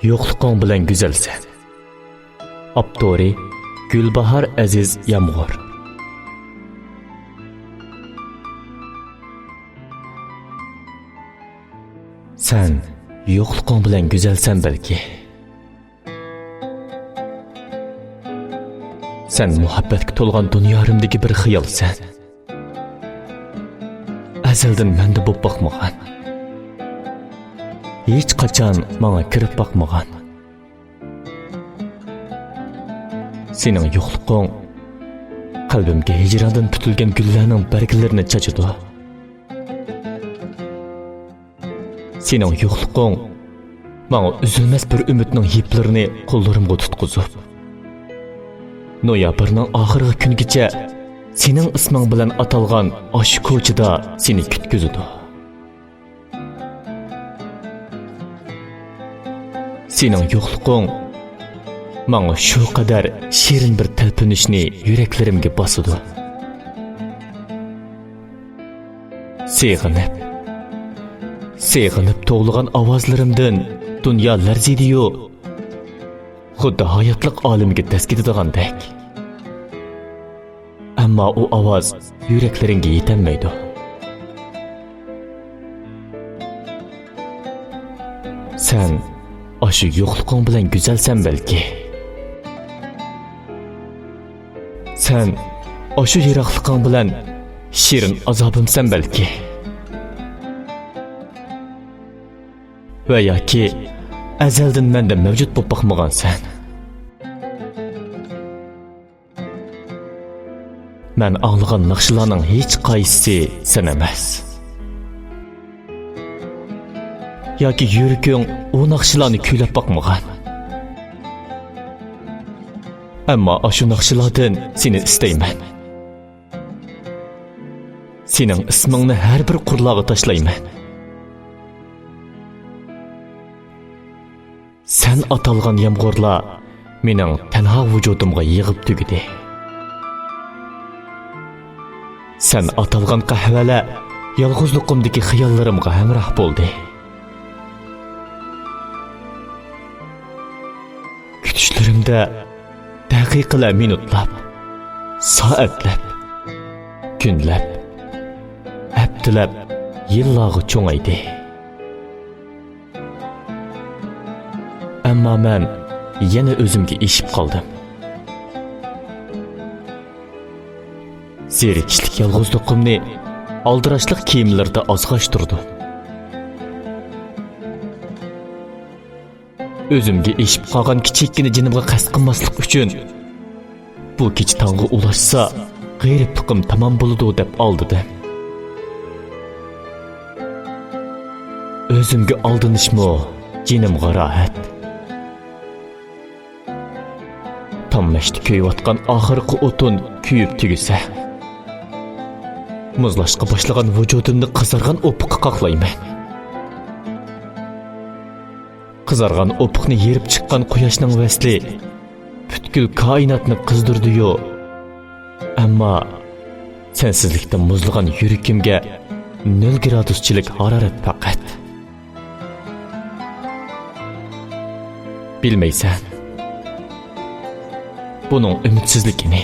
yo'qliqing bilan go'zalsan. Abdori Gulbahor Aziz Yomg'ir. Sen yo'qliqing bilan go'zalsan balki. Sen muhabbatga to'lgan dunyorimdagi bir xiyolsan. Azaldan menda bo'lib boqmagan. Hech qachon menga kirib boqmagan. Sening yo'qliqing qalbimga hijrondan tutilgan gullarning barglarini chachidi. Sening yo'qliqing menga uzilmas bir umidning hiplarini qo'llarimga tutqizib, noyabrning oxirgi kunigacha sening isming bilan atalgan osh ko'chada seni kutkizdi. Sening yo'qliqing menga shu qadar shirin bir talpinishni yuraklarimga bosdi. Seg'inib to'g'ligan ovozlarimdan dunyo larzidiyu, xuddi hayotliq olamiga dast ketadigandak. Ammo u ovoz yuraklaringga yetolmaydi. Sen ashu yo'qliqing bilan go'zalsan balki. Sen ashu yiroqliqing bilan shirin azobimsan balki. Va yoki azaldan menda mavjud bo'lib boqmagansan. Men anglagan naqshlarning hech qaysisi sen emas. Yoki yuraging u naqshlarni kuylab boqmagan. Ammo ashu naqshlardan seni istayman. Sening ismingni har bir qurlog'iga tashlayman. Sen atalgan yomg'irlar mening tanho vujudimga yig'ib tugidi. Sen atalgan qahvalar yolg'izliqimdagi xiyollarimga hamroh bo'ldi. Kutishlarimda daqiqalar minutlab, soatlab, kunlab, haftalab yillarga cho'ngaydi. Ammo men yana o'zimga eshib qoldim. Zerikishlik yolg'izliqimni aldirashliq kiyimlarda ozg'ashtirdi. O'zimga eshib qolgan kichikgina jinimga qasd qilmaslik uchun bu kech tongga ulashsa g'ayribliqim tamom bo'ladi deb oldidim. O'zimga aldinishmi jinimga rohat. Tammashda kuyayotgan oxirgi o'tin kuyib tugisa, muzlashqa boshlagan vujudimni qizargan o'piqqa qoqlayman. Qizargan o'piqni yerib chiqqan quyoshning vasli butkul koinotni qizdirdi-yu, ammo sensizlikda muzlagan yuragimga 0 graduschilik harorat faqat. Bilmaysan bunun ümidsizlikini.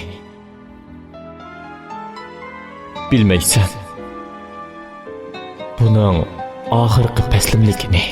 Bilmaysan bunun ahirgi peslimlikini.